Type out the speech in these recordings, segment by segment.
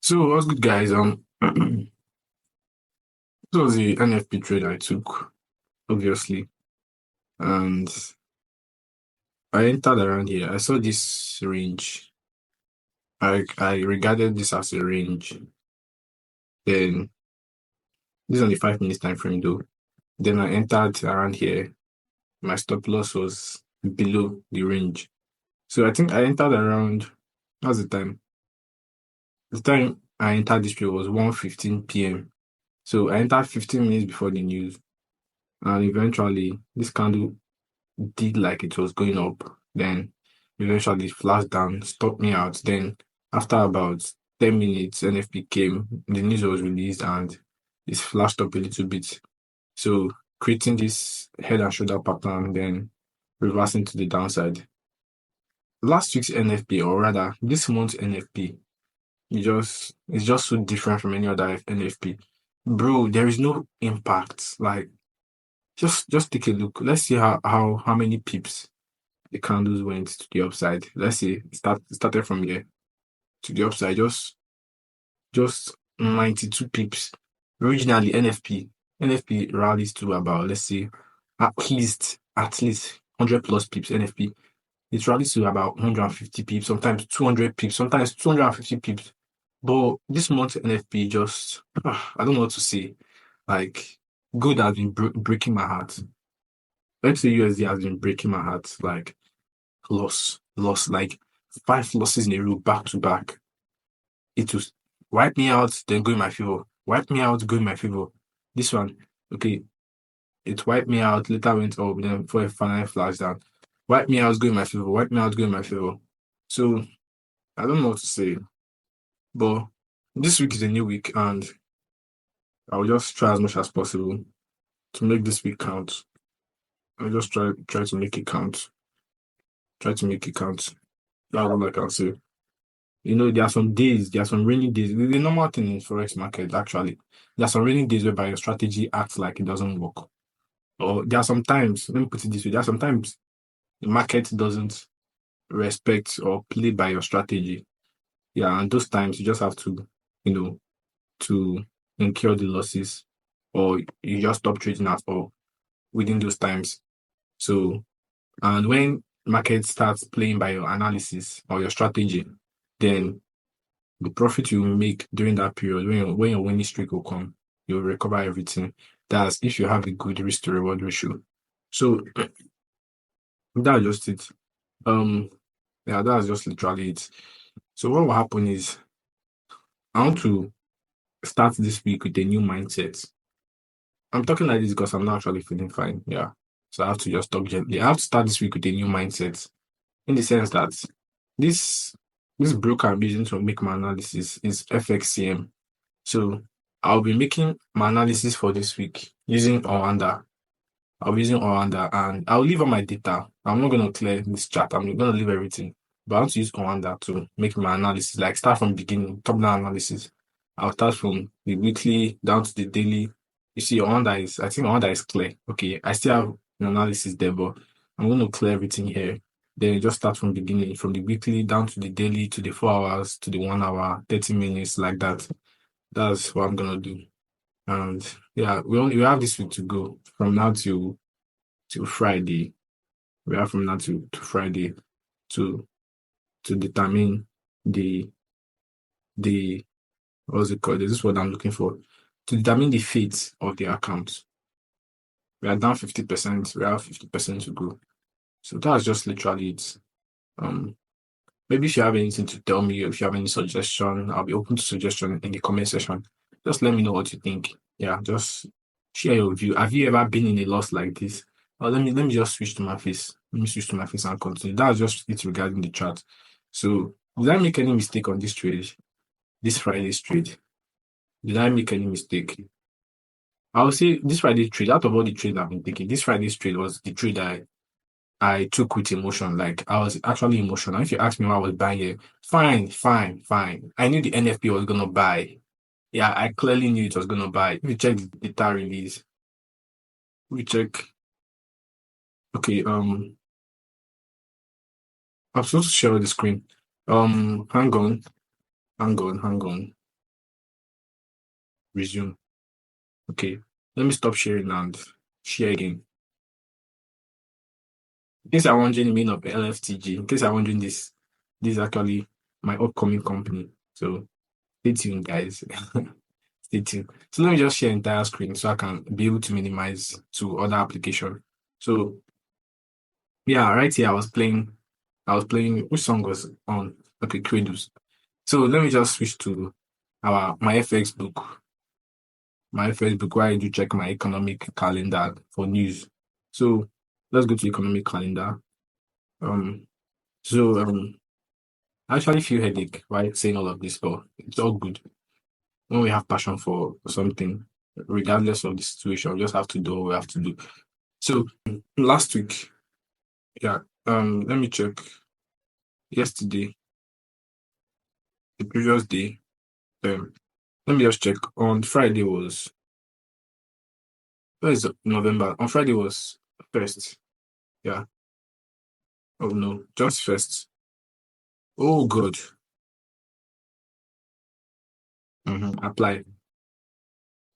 So what's good, guys? This was the NFP trade I took, obviously, and I entered around here. I saw this range. I regarded this as a range. Then this is on the 5 minutes time frame, though. Then I entered around here. My stop loss was below the range, so I think I entered around. What's the time? The time I entered this trade was 1:15 p.m. So I entered 15 minutes before the news, and eventually this candle did like it was going up, then eventually it flashed down, stopped me out. Then after about 10 minutes, NFP came, the news was released, and it flashed up a little bit. So creating this head and shoulder pattern, then reversing to the downside. Last week's NFP, or rather this month's NFP, it's just so different from any other NFP. Bro, there is no impact. Like just take a look. Let's see how many pips the candles went to the upside. Let's say started from here to the upside, just 92 pips. Originally, NFP rallies to about, let's say, at least 100 plus pips. NFP it rallies to about 150 pips, sometimes 200 pips, sometimes 250 pips. But this month NFP just I don't know what to say. Like gold has been breaking my heart. XAUUSD has been breaking my heart. Like loss, like 5 losses in a row, back to back. It will wipe me out, then go in my favor. Wipe me out, go in my favor. This one, okay, it wiped me out, later went up, then for a final flash down. Wipe me out, go in my favor. Wipe me out, go in my favor. So I don't know what to say, but this week is a new week, and I'll just try as much as possible to make this week count. I'll just try to make it count. Try to make it count. That's all I can say. There are some days, there are some rainy days. It's a normal thing in forex market, actually. There are some rainy days whereby your strategy acts like it doesn't work. Or there are some times, let me put it this way, there are sometimes the market doesn't respect or play by your strategy. Yeah, and those times you just have to, to incur the losses, or you just stop trading at all within those times. So, and when market starts playing by your analysis or your strategy, then the profit you make during that period, when your winning streak will come, you'll recover everything. That's if you have a good risk to reward ratio. So that's just it. Yeah, that's just literally it. So what will happen is I want to start this week with a new mindset. I'm talking like this because I'm not actually feeling fine. Yeah. So I have to just talk gently. I have to start this week with a new mindset in the sense that this this broker I'm using to make my analysis is FXCM. So I'll be making my analysis for this week using Oranda. I'll be using Oranda, and I'll leave all my data. I'm not going to clear this chart. I'm going to leave everything. But I want to use Oranda to make my analysis, like start from beginning, top-down analysis. I'll start from the weekly down to the daily. You see, I think Oranda is clear. Okay, I still have an analysis there, but I'm going to clear everything here. Then just start from beginning, from the weekly down to the daily, to the 4 hours, to the 1 hour, 30 minutes, like that. That's what I'm gonna do. And yeah, we have this week to go from now till Friday. We have from now to Friday to determine the what's it called? This is what I'm looking for. To determine the fate of the account. We are down 50%. We have 50% to go. So that's just literally it. Maybe if you have anything to tell me, if you have any suggestion, I'll be open to suggestion in the comment section. Just let me know what you think. Yeah, just share your view. Have you ever been in a loss like this? Or let me just switch to my face. Let me switch to my face and continue. That's just it regarding the chart. So did I make any mistake on this trade? This Friday's trade? Did I make any mistake? I would say this Friday's trade, out of all the trades I've been taking, this Friday's trade was the trade I took with emotion. Like I was actually emotional. If you ask me why I was buying it, fine. I knew the NFP was gonna buy. Yeah, I clearly knew it was gonna buy. If you check the data release, we check. Okay, I'm supposed to share the screen. Hang on. resume. Okay, let me stop sharing and share again. In case I'm wondering the meaning of LFTG, in case I'm wondering this is actually my upcoming company. So stay tuned, guys. Stay tuned. So let me just share entire screen so I can be able to minimize to other application. So yeah, right here I was playing which song was on? Okay, Cradles. So let me just switch to my FX book. My FX book where I do check my economic calendar for news. So let's go to economic calendar. So I actually feel headache while saying all of this, but it's all good. When we have passion for something, regardless of the situation, we just have to do what we have to do. So last week, yeah, let me check. Yesterday, the previous day, let me just check. On Friday was where is November? On Friday was first. Yeah. Oh no, just first. Oh good. Apply.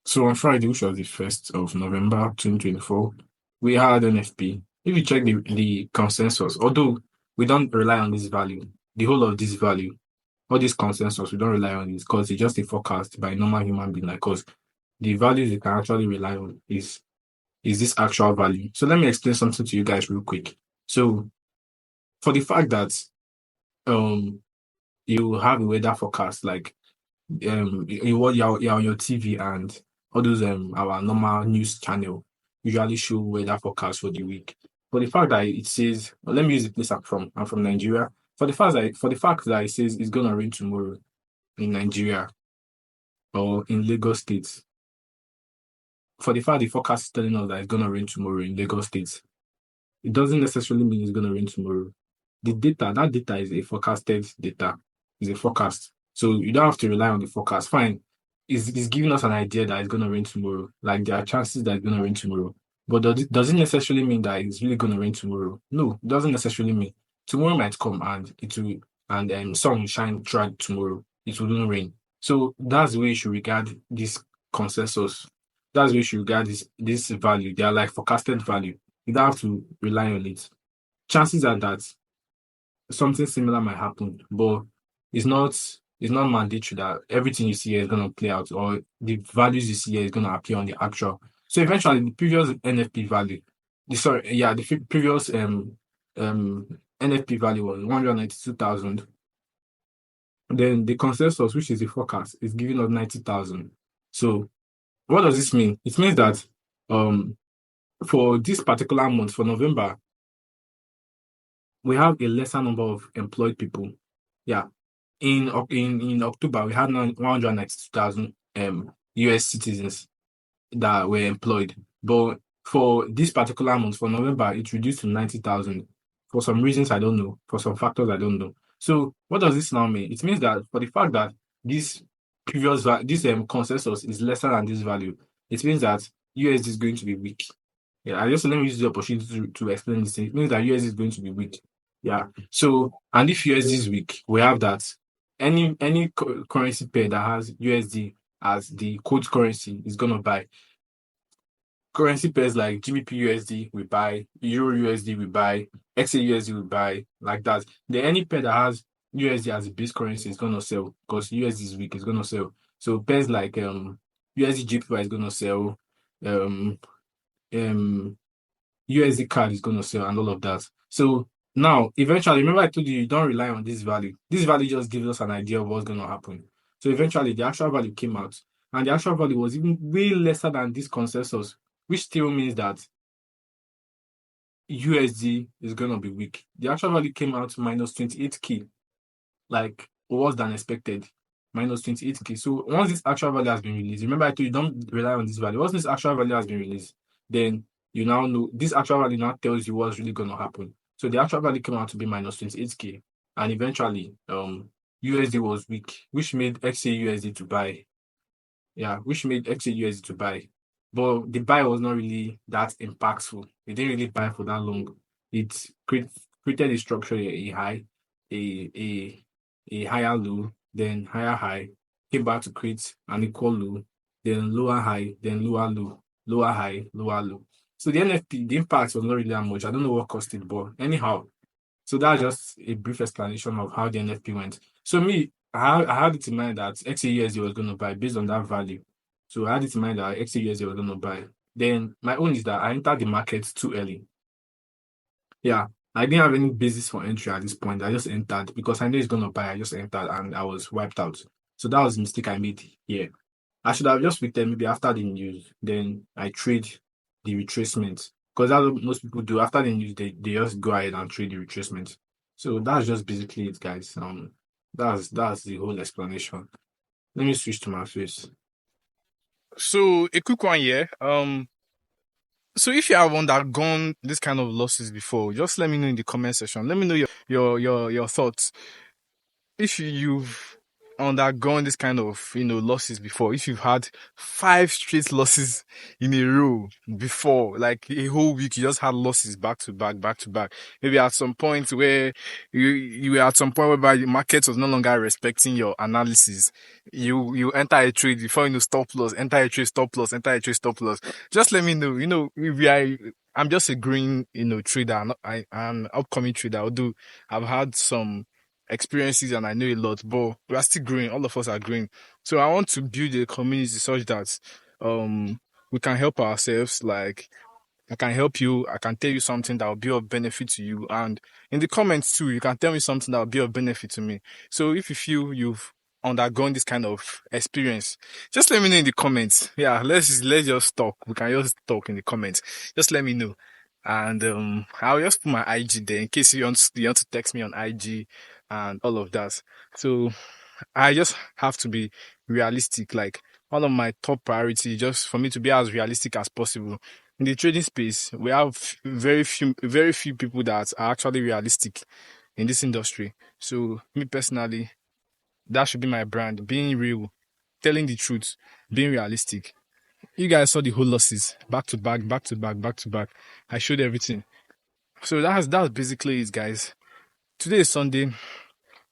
So on Friday, which was the 1st of November 2024, we had NFP. If you check the consensus, although we don't rely on this value, the whole of this value, all this consensus, we don't rely on this because it's just a forecast by a normal human being like us. The values you can actually rely on is this actual value. So let me explain something to you guys real quick. So for the fact that you have a weather forecast, like you're on your TV and all those our normal news channel usually show weather forecast for the week. For the fact that it says, well, let me use the place I'm from Nigeria. For the fact that it says it's gonna rain tomorrow in Nigeria or in Lagos State, for the fact the forecast is telling us that it's gonna rain tomorrow in Lagos State, it doesn't necessarily mean it's gonna rain tomorrow. That data is a forecasted data, is a forecast. So you don't have to rely on the forecast. Fine. It's giving us an idea that it's gonna rain tomorrow. Like there are chances that it's gonna rain tomorrow. But does it necessarily mean that it's really gonna rain tomorrow? No, it doesn't necessarily mean. Tomorrow might come and it will and sun will shine throughout tomorrow. It wouldn't rain. So that's the way you should regard this consensus. That's the way you should regard this value. They are like forecasted value. You don't have to rely on it. Chances are that something similar might happen, but it's not mandatory that everything you see here is gonna play out or the values you see here is gonna appear on the actual. So eventually the previous NFP value, the previous NFP value was 192,000. Then the consensus, which is the forecast, is giving us 90,000. So what does this mean? It means that for this particular month, for November, we have a lesser number of employed people. Yeah. In October, we had 192,000 US citizens that were employed. But for this particular month, for November, it reduced to 90,000. For some reasons I don't know, for some factors I don't know. So what does this now mean? It means that for the fact that this consensus is lesser than this value, it means that USD is going to be weak. Yeah, I just let me use the opportunity to explain this thing. It means that USD is going to be weak. Yeah. So, and if USD is weak, we have that any currency pair that has USD as the code currency is gonna buy. Currency pairs like GBP USD we buy, Euro USD we buy, XAUUSD we buy, like that. Then any pair that has USD as a base currency is gonna sell because USD is weak, it's gonna sell. So pairs like USD GPY is gonna sell, um USD card is gonna sell and all of that. So now, eventually, remember I told you don't rely on this value. This value just gives us an idea of what's gonna happen. So eventually, the actual value came out, and the actual value was even way lesser than this consensus, which still means that USD is gonna be weak. The actual value came out minus 28k, like worse than expected, minus 28k. So once this actual value has been released, remember I told you don't rely on this value. Once this actual value has been released, then you now know this actual value now tells you what's really going to happen. So the actual value came out to be minus 28k, and eventually USD was weak, which made XAUUSD to buy. Yeah, which made XAUUSD to buy. But the buy was not really that impactful. It didn't really buy for that long. It created a structure, a high, a higher low, then higher high, came back to create an equal low, then lower high, then lower low, lower high, lower low. So the NFP, the impact was not really that much. I don't know what caused it, but anyhow. So that's just a brief explanation of how the NFP went. So me, I had it in mind that XAUUSD was going to buy based on that value. So I had it in mind that XAUUSD was going to buy. Then my own is that I entered the market too early. Yeah, I didn't have any basis for entry at this point. I just entered because I knew it's going to buy. I just entered and I was wiped out. So that was the mistake I made here. I should have just waited maybe after the news. Then I trade the retracement because that's what most people do. After the news, they just go ahead and trade the retracement. So that's just basically it, guys. That's the whole explanation. Let me switch to my face. So a quick one here. So if you have undergone this kind of losses before, just let me know in the comment section. Let me know your thoughts. If you've undergone this kind of losses before, if you've had 5 straight losses in a row before, like a whole week you just had losses back to back, maybe at some point where you were at some point whereby the market was no longer respecting your analysis, you enter a trade before stop loss, enter a trade, stop loss, enter a trade, stop loss. Just let me know. I'm just a green trader. I'm an upcoming trader, although I've had some experiences and I know a lot, but we are still growing. All of us are growing. So I want to build a community such that we can help ourselves. Like, I can help you. I can tell you something that will be of benefit to you. And in the comments too, you can tell me something that will be of benefit to me. So if you feel you've undergone this kind of experience, just let me know in the comments. Yeah, let's just talk. We can just talk in the comments. Just let me know. And I'll just put my IG there in case you want to text me on IG and all of that. So I just have to be realistic. Like, one of my top priority is just for me to be as realistic as possible. In the trading space, we have very few people that are actually realistic in this industry. So me personally, that should be my brand: being real, telling the truth, being realistic. You guys saw the whole losses back to back, back to back, back to back. I showed everything. So that's basically it, guys. Today is Sunday.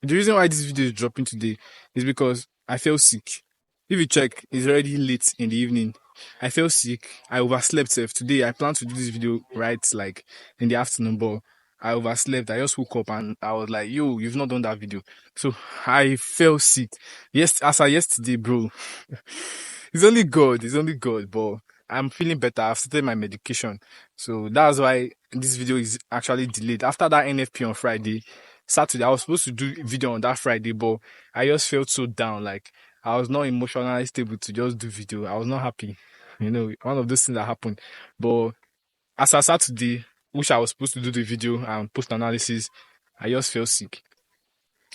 The reason why this video is dropping today is because I fell sick. If you check, it's already late in the evening. I fell sick. I overslept. Today I plan to do this video right like in the afternoon, but I overslept. I just woke up and I was like, yo, you've not done that video. So I fell sick. Yes, as of yesterday, bro. It's only God. It's only God, but I'm feeling better. I've started my medication. So that's why this video is actually delayed. After that NFP on Friday, Saturday, I was supposed to do a video on that Friday, but I just felt so down. Like, I was not emotionally stable to just do video. I was not happy. One of those things that happened. But as of Saturday, which I was supposed to do the video and post analysis, I just felt sick.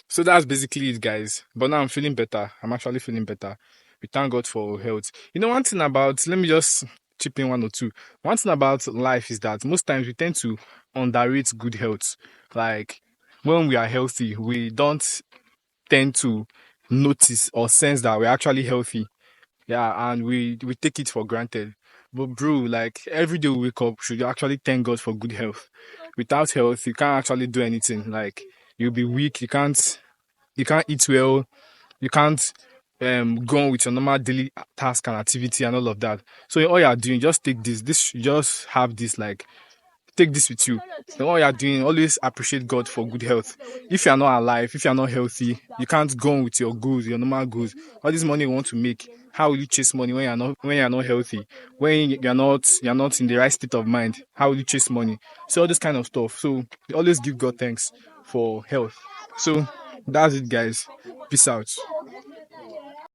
So that's basically it, guys. But now I'm feeling better. I'm actually feeling better. We thank God for health. One thing about, let me just chip in one or two. One thing about life is that most times we tend to underrate good health. Like, when we are healthy, we don't tend to notice or sense that we're actually healthy. Yeah, and we take it for granted. But bro, like, every day we wake up, should actually thank God for good health. Without health, you can't actually do anything. Like, you'll be weak, you can't eat well, you can't go on with your normal daily task and activity and all of that. So all you're doing, just take this, you just have this, like, take this with you. And what you are doing, always appreciate God for good health. If you are not alive, if you are not healthy, you can't go on with your goals, your normal goals. All this money you want to make, how will you chase money when you are not healthy? When you're not in the right state of mind, how will you chase money? So all this kind of stuff. So always give God thanks for health. So that's it, guys. Peace out.